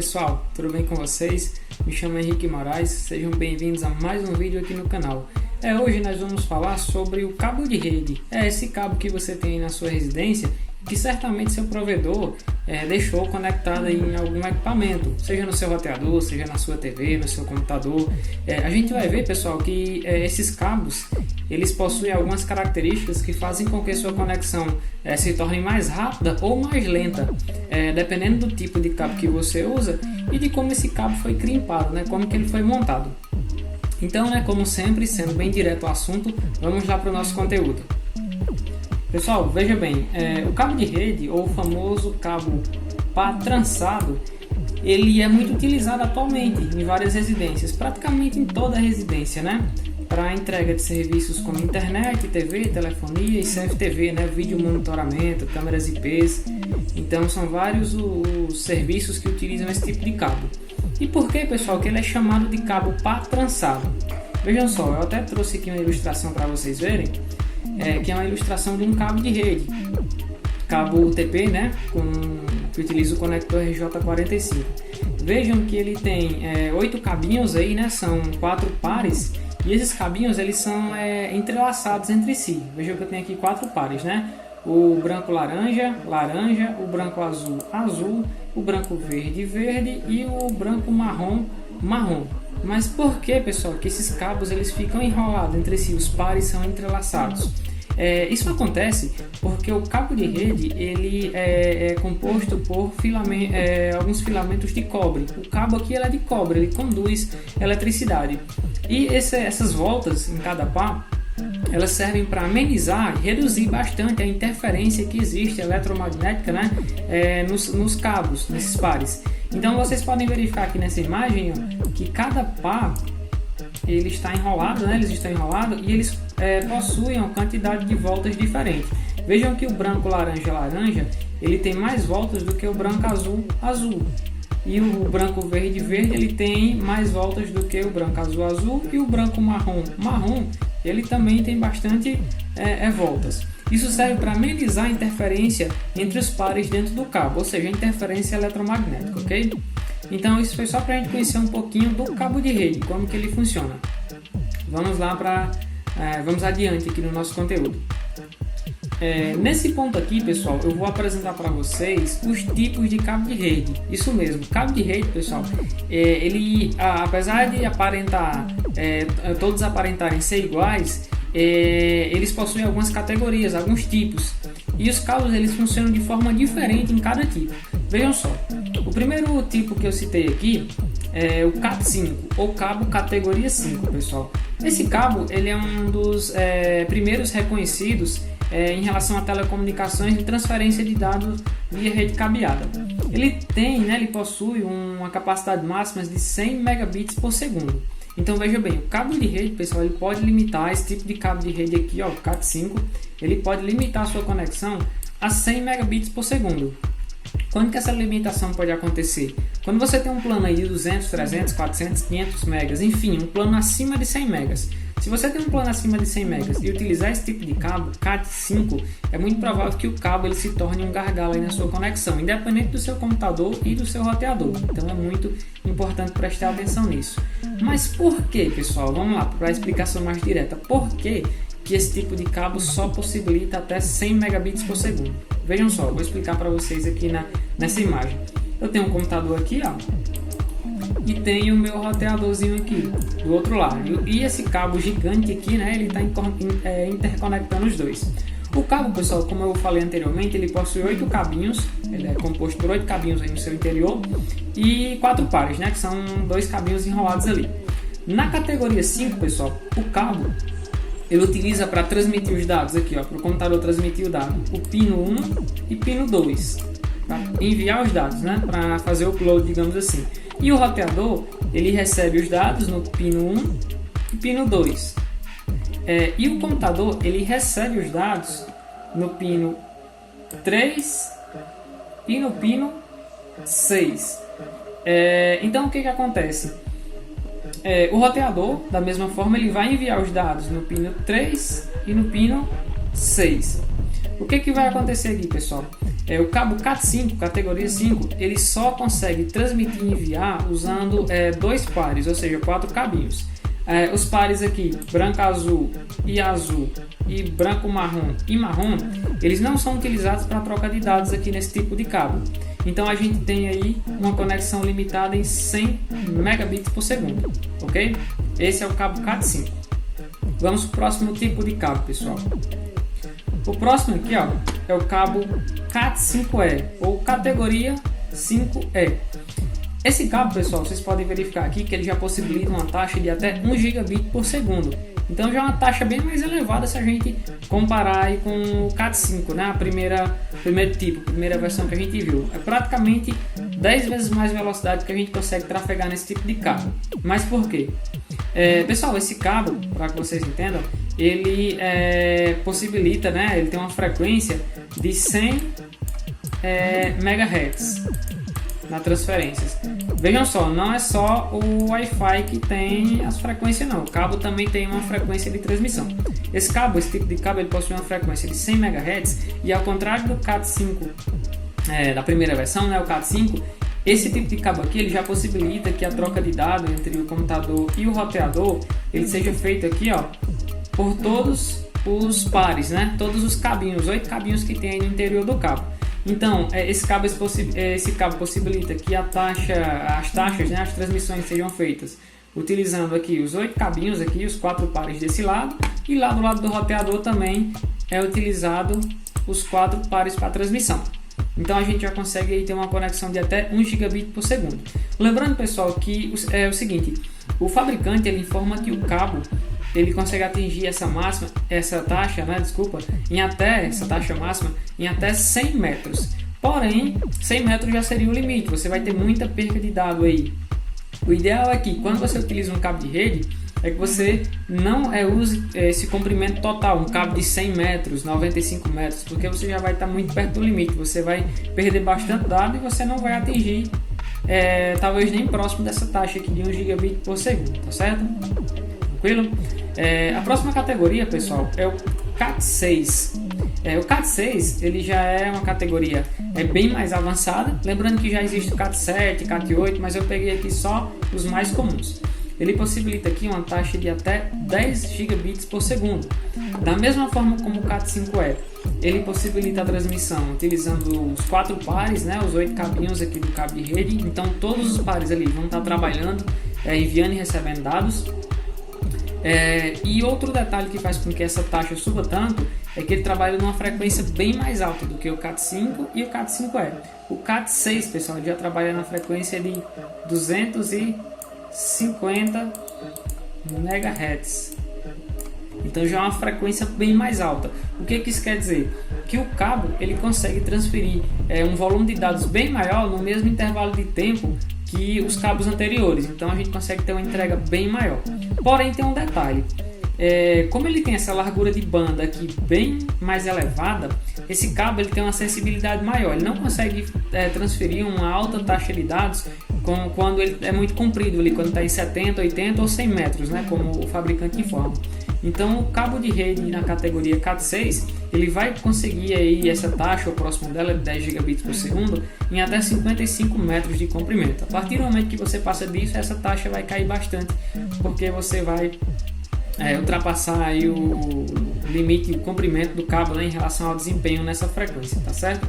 pessoal, tudo bem com vocês? Me chamo Henrique Moraes, sejam bem-vindos a mais um vídeo aqui no canal. Hoje nós vamos falar sobre o cabo de rede. Esse cabo que você tem aí na sua residência, que certamente seu provedor deixou conectado aí em algum equipamento, seja no seu roteador, seja na sua TV, no seu computador. A gente vai ver, pessoal, que esses cabos eles possuem algumas características que fazem com que sua conexão se torne mais rápida ou mais lenta, dependendo do tipo de cabo que você usa e de como esse cabo foi crimpado, como que ele foi montado. Então, como sempre, sendo bem direto ao assunto, vamos lá para o nosso conteúdo. Pessoal, veja bem, o cabo de rede, ou o famoso cabo pá trançado, ele é muito utilizado atualmente em várias residências, praticamente em toda a residência, para entrega de serviços como internet, TV, telefonia e CFTV, vídeo monitoramento, câmeras IPs. Então são vários os serviços que utilizam esse tipo de cabo. E por que, pessoal, que ele é chamado de cabo pá trançado? Vejam só, eu até trouxe aqui uma ilustração para vocês verem, que é uma ilustração de um cabo de rede, cabo UTP, que utiliza o conector RJ45. Vejam que ele tem 8 cabinhos aí, são 4 pares, e esses cabinhos eles são entrelaçados entre si. Vejam que eu tenho aqui 4 pares, o branco laranja, laranja, o branco azul, azul, o branco verde, verde e o branco marrom, marrom. Mas por que, pessoal, que esses cabos eles ficam enrolados entre si, os pares são entrelaçados? Isso acontece porque o cabo de rede ele é composto por alguns filamentos de cobre. O cabo aqui é de cobre, ele conduz eletricidade. E essas voltas em cada par, elas servem para amenizar e reduzir bastante a interferência que existe eletromagnética nos cabos, nesses pares. Então vocês podem verificar aqui nessa imagem que cada par ele está enrolado, eles estão enrolados e eles possuem uma quantidade de voltas diferente. Vejam que o branco laranja laranja ele tem mais voltas do que o branco azul azul. E o branco verde verde ele tem mais voltas do que o branco azul azul, e o branco marrom marrom ele também tem bastante voltas. Isso serve para amenizar a interferência entre os pares dentro do cabo, ou seja, a interferência eletromagnética, ok? Então isso foi só para a gente conhecer um pouquinho do cabo de rede, como que ele funciona. Vamos lá vamos adiante aqui no nosso conteúdo. Nesse ponto aqui, pessoal, eu vou apresentar para vocês os tipos de cabo de rede. Isso mesmo, cabo de rede, pessoal, ele, apesar de todos aparentarem ser iguais, eles possuem algumas categorias, alguns tipos. E os cabos eles funcionam de forma diferente em cada tipo. Vejam só, o primeiro tipo que eu citei aqui é o CAT5, ou cabo categoria 5, pessoal. Esse cabo ele é um dos primeiros reconhecidos em relação a telecomunicações e transferência de dados via rede cabeada. Ele possui uma capacidade máxima de 100 megabits por segundo. Então veja bem, o cabo de rede, pessoal, ele pode limitar esse tipo de cabo de rede aqui, o CAT5, ele pode limitar a sua conexão a 100 megabits por segundo. Quando que essa limitação pode acontecer? Quando você tem um plano aí de 200, 300, 400, 500 megas, enfim, um plano acima de 100 megas. Se você tem um plano acima de 100 megas e utilizar esse tipo de cabo, CAT5, é muito provável que o cabo ele se torne um gargalo aí na sua conexão, independente do seu computador e do seu roteador. Então é muito importante prestar atenção nisso. Mas por que, pessoal? Vamos lá para a explicação mais direta. Por que esse tipo de cabo só possibilita até 100 megabits por segundo? Vejam só, vou explicar para vocês aqui nessa imagem. Eu tenho um computador aqui, e tenho o meu roteadorzinho aqui do outro lado. E esse cabo gigante aqui, ele está interconectando os dois. O cabo, pessoal, como eu falei anteriormente, ele possui 8 cabinhos, ele é composto por 8 cabinhos aí no seu interior e 4 pares, que são 2 cabinhos enrolados ali. Na categoria 5, pessoal, o cabo ele utiliza para transmitir os dados aqui, para o computador transmitir o dado, o pino 1 e pino 2, para enviar os dados, para fazer o upload, digamos assim. E o roteador, ele recebe os dados no pino 1 e pino 2. E o computador, ele recebe os dados no pino 3 e no pino 6. Então o que acontece? O roteador, da mesma forma, ele vai enviar os dados no pino 3 e no pino 6. O que vai acontecer aqui, pessoal? O cabo Cat5, categoria 5, ele só consegue transmitir e enviar usando 2 pares, ou seja, 4 cabinhos. Os pares aqui, branco-azul e branco-marrom e marrom, eles não são utilizados para troca de dados aqui nesse tipo de cabo. Então a gente tem aí uma conexão limitada em 100 megabits por segundo, ok? Esse é o cabo Cat5. Vamos para o próximo tipo de cabo, pessoal. O próximo aqui, ó, é o cabo Cat5e, ou categoria 5e. Esse cabo, pessoal, vocês podem verificar aqui que ele já possibilita uma taxa de até 1 gigabit por segundo. Então já é uma taxa bem mais elevada se a gente comparar aí com o Cat5, né? Primeira versão que a gente viu. É praticamente 10 vezes mais velocidade que a gente consegue trafegar nesse tipo de cabo. Mas por quê? Pessoal, esse cabo, para que vocês entendam, ele possibilita, né? Ele tem uma frequência de 100 MHz na transferências. Vejam só, não é só o Wi-Fi que tem as frequências não, o cabo também tem uma frequência de transmissão. Esse tipo de cabo, ele possui uma frequência de 100 MHz e ao contrário do Cat5 da primeira versão, né, o Cat5, esse tipo de cabo aqui ele já possibilita que a troca de dados entre o computador e o roteador ele seja feito aqui, ó, por todos os pares, né, todos os cabinhos, 8 cabinhos que tem aí no interior do cabo. Então, esse cabo possibilita que as taxas, né, as transmissões sejam feitas utilizando aqui os 8 cabinhos, aqui, os 4 pares desse lado, e lá do lado do roteador também é utilizado os 4 pares para transmissão. Então a gente já consegue aí ter uma conexão de até 1 gigabit por segundo. Lembrando, pessoal, que é o seguinte, o fabricante ele informa que o cabo ele consegue atingir essa taxa máxima em até 100 metros. Porém, 100 metros já seria o limite, você vai ter muita perca de dado aí. O ideal é que quando você utiliza um cabo de rede, é que você não use esse comprimento total, um cabo de 100 metros, 95 metros, porque você já vai estar muito perto do limite, você vai perder bastante dado e você não vai atingir, talvez nem próximo dessa taxa aqui de 1 gigabit por segundo, tá certo? Tranquilo? A próxima categoria, pessoal, é o Cat6. O Cat6 ele já é uma categoria bem mais avançada, lembrando que já existe o Cat7, Cat8, mas eu peguei aqui só os mais comuns. Ele possibilita aqui uma taxa de até 10 gigabits por segundo. Da mesma forma como o Cat5e, ele possibilita a transmissão utilizando os 4 pares, né, os 8 cabinhos aqui do cabo de rede. Então todos os pares ali vão estar trabalhando, enviando e recebendo dados. E outro detalhe que faz com que essa taxa suba tanto é que ele trabalha numa frequência bem mais alta do que o Cat5 e o Cat5e. O Cat6, pessoal, já trabalha na frequência de 250 MHz. Então já é uma frequência bem mais alta. O que isso quer dizer? Que o cabo ele consegue transferir um volume de dados bem maior no mesmo intervalo de tempo que os cabos anteriores. Então a gente consegue ter uma entrega bem maior. Porém tem um detalhe. Como ele tem essa largura de banda aqui bem mais elevada, esse cabo ele tem uma sensibilidade maior. Ele não consegue transferir uma alta taxa de dados quando ele é muito comprido, ali, quando está em 70, 80 ou 100 metros, né, como o fabricante informa. Então o cabo de rede na categoria Cat6 ele vai conseguir aí essa taxa, o próximo dela é de 10 gigabits por segundo, em até 55 metros de comprimento. A partir do momento que você passa disso, essa taxa vai cair bastante, porque você vai ultrapassar aí o limite, o comprimento do cabo, né, em relação ao desempenho nessa frequência, tá certo?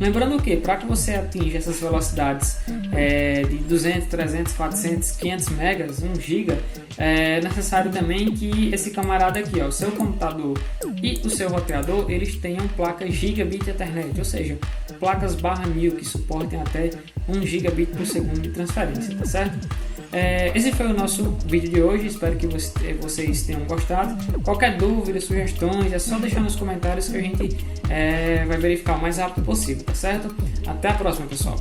Lembrando que para que você atinja essas velocidades de 200, 300, 400, 500 megas, 1 giga, é necessário também que esse camarada aqui, ó, o seu computador e o seu roteador, eles tenham placas Gigabit Ethernet, ou seja, placas /1000 que suportem até 1 gigabit por segundo de transferência, tá certo? Esse foi o nosso vídeo de hoje, espero que vocês tenham gostado. Qualquer dúvida, sugestões, é só deixar nos comentários que a gente vai verificar o mais rápido possível, tá certo? Até a próxima, pessoal!